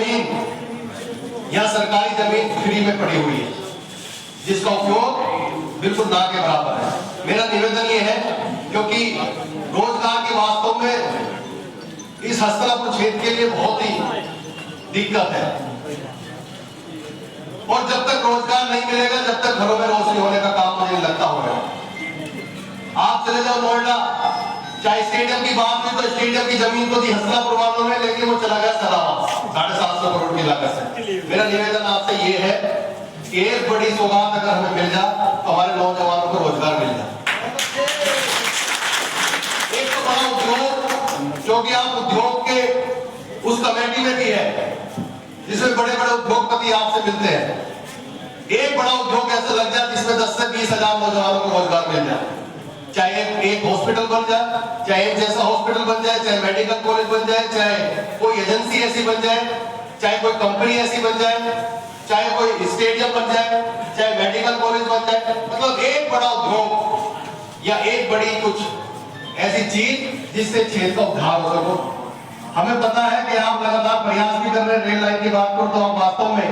जमीन या सरकारी जमीन फ्री में पड़ी हुई है, जिसका उपयोग बिल्कुल ना के बराबर है। मेरा निवेदन ये है, क्योंकि रोजगार की वास्तव में इस हस्तनापुर क्षेत्र के लिए बहुत ही दिक्कत है, और जब तक रोजगार नहीं मिलेगा, जब तक घरों में रोशनी होने का काम मुझे लगता होगा। आप चले जाओ नोएडा, चाहे स्टेडियम की बात हुई तो स्टेडियम की जमीन तो दी हस्तनापुर वालों ने, लेकिन वो चला गया सदाबहार 750 करोड़ की लागत से। मेरा निवेदन आपसे ये है कि एक बड़ी सौगात अगर हमें मिल जाए तो हमारे नौजवानों को रोजगार मिल जाए। एक तो बड़ा उद्योग, क्योंकि आप उद्योग के उस कमेटी में भी है जिसमें बड़े बड़े उद्योगपति आपसे मिलते हैं। एक बड़ा उद्योग ऐसा लग जाए जिसमें 10 से 20 हजार नौजवानों को रोजगार मिल जाए, चाहे एक हॉस्पिटल बन जाए, चाहे एक जैसा हॉस्पिटल बन जाए, चाहे मेडिकल कॉलेज बन जाए, चाहे कोई एजेंसी ऐसी बन जाए, चाहे कोई कंपनी ऐसी बन जाए, चाहे कोई स्टेडियम बन जाए, चाहे मेडिकल कॉलेज बन जाए। मतलब एक बड़ा उद्योग या एक बड़ी कुछ ऐसी चीज जिससे क्षेत्र का उद्धार हो सको। हमें पता है कि आप लगातार प्रयास भी कर रहे हैं। रेल लाइन की बात करो तो आप वास्तव में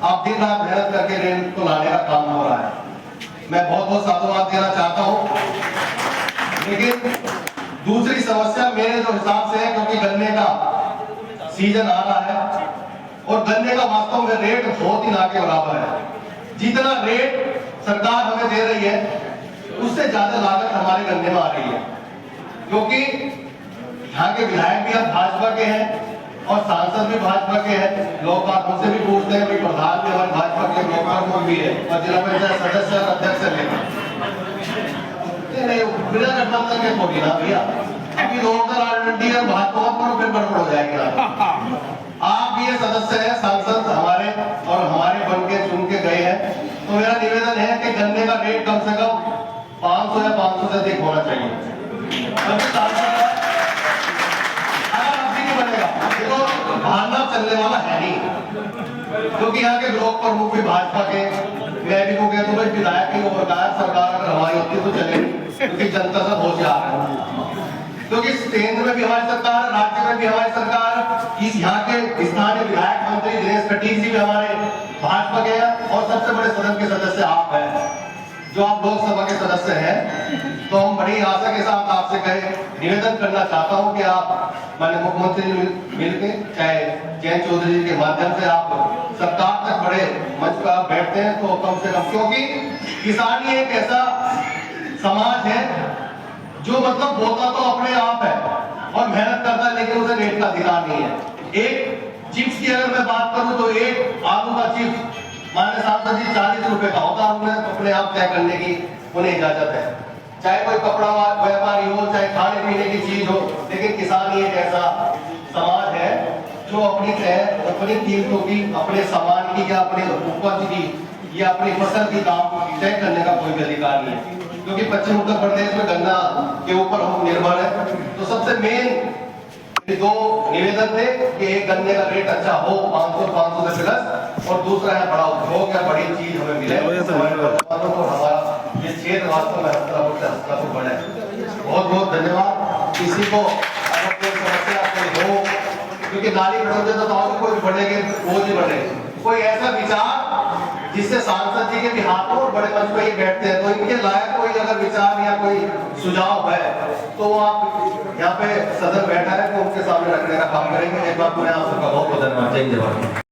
आप दिन रात मेहनत करके रेल को लाने का काम हो रहा है। मैं बहुत बहुत साधुवाद देना चाहता हूं। लेकिन दूसरी समस्या मेरे जो हिसाब से है, क्योंकि गन्ने का सीजन आ रहा है और गन्ने का वास्तव में रेट बहुत ही ना के बराबर है। जितना रेट सरकार हमें दे रही है उससे ज्यादा लागत हमारे गन्ने में आ रही है, क्योंकि यहाँ के विधायक भी अब भाजपा के हैं और सांसद भी भाजपा के हैं। लोग बात हमसे भी पूछते हैं, प्रधान भी हमारे भाजपा के, लोकपाल भी है और जिला पंचायत सदस्य और अध्यक्ष बिना गठबंधन के थोड़ी ना भैया। अभी 2020 और भाजपा पर फिर गड़बड़ हो जाएगी। आप भी ये सदस्य हैं, सांसद हमारे और हमारे बन के चुन के गए हैं, तो मेरा निवेदन है कि गन्ने का रेट कम से कम 500 या 500 से अधिक होना चाहिए। भावना चलने वाला है नहीं, क्योंकि यहाँ के ब्लॉक प्रमुख भी भाजपा के, मैं भी हो गया तो भाई विधायक की और सरकार अगर हमारी होती तो चलेगी, क्योंकि जनता सब होशियार है। क्योंकि केंद्र में भी हमारी सरकार, राज्य में भी हमारी सरकार, इस यहाँ के स्थानीय विधायक मंत्री दिनेश कटीक जी भी हमारे भाजपा के हैं, और सबसे बड़े सदन के सदस्य आप हैं जो आप लोकसभा के सदस्य हैं। तो हम बड़ी आशा के साथ आपसे कहे निवेदन करना चाहता हूं कि आप माननीय मुख्यमंत्री मिलके, चाहे जयंत चौधरी जी के माध्यम से आप सरकार तक बड़े मंच पर आप बैठते हैं तो कम से कम, क्योंकि किसान ही एक ऐसा समाज है जो मतलब बोता तो अपने आप है और मेहनत करता है, लेकिन उसे रेट का अधिकार नहीं है। एक चिप्स की अगर मैं बात करूं तो एक आलू का चिप्स माननीय सांसद जी 40 रुपए का होता है, उन्हें अपने आप तय करने की उन्हें इजाजत है। चाहे कोई कपड़ा व्यापारी हो, चाहे खाने पीने की चीज हो, लेकिन किसान ही एक ऐसा समाज है जो अपनी कीमतों की, अपने सामान की या अपने उपज की या अपनी फसल की दाम तय करने का कोई भी अधिकार नहीं है। क्योंकि पश्चिम उत्तर प्रदेश में गन्ना के ऊपर हम निर्भर है। तो सबसे मेन दो निवेदन थे कि एक गन्ने का रेट अच्छा हो 500 से प्लस, और दूसरा है बड़ा उद्योग या बड़ी चीज हमें मिले तो हमारा ये क्षेत्र वास्तव में हस्तनापुर बढ़े। बहुत बहुत धन्यवाद। किसी को अगर कोई समस्या कोई हो, क्योंकि नाली बढ़ोगे तो कोई बढ़ेगी, वो नहीं बढ़ेगी। कोई ऐसा विचार जिससे सांसद जी के भी हाथों और बड़े मंच पे ही बैठते हैं, तो इनके लायक कोई अगर विचार या कोई सुझाव है तो आप यहाँ पे सदन बैठा है तो उनके सामने रखने का काम करेंगे। एक बार मैं आप सबका बहुत बहुत धन्यवाद। जय जवान।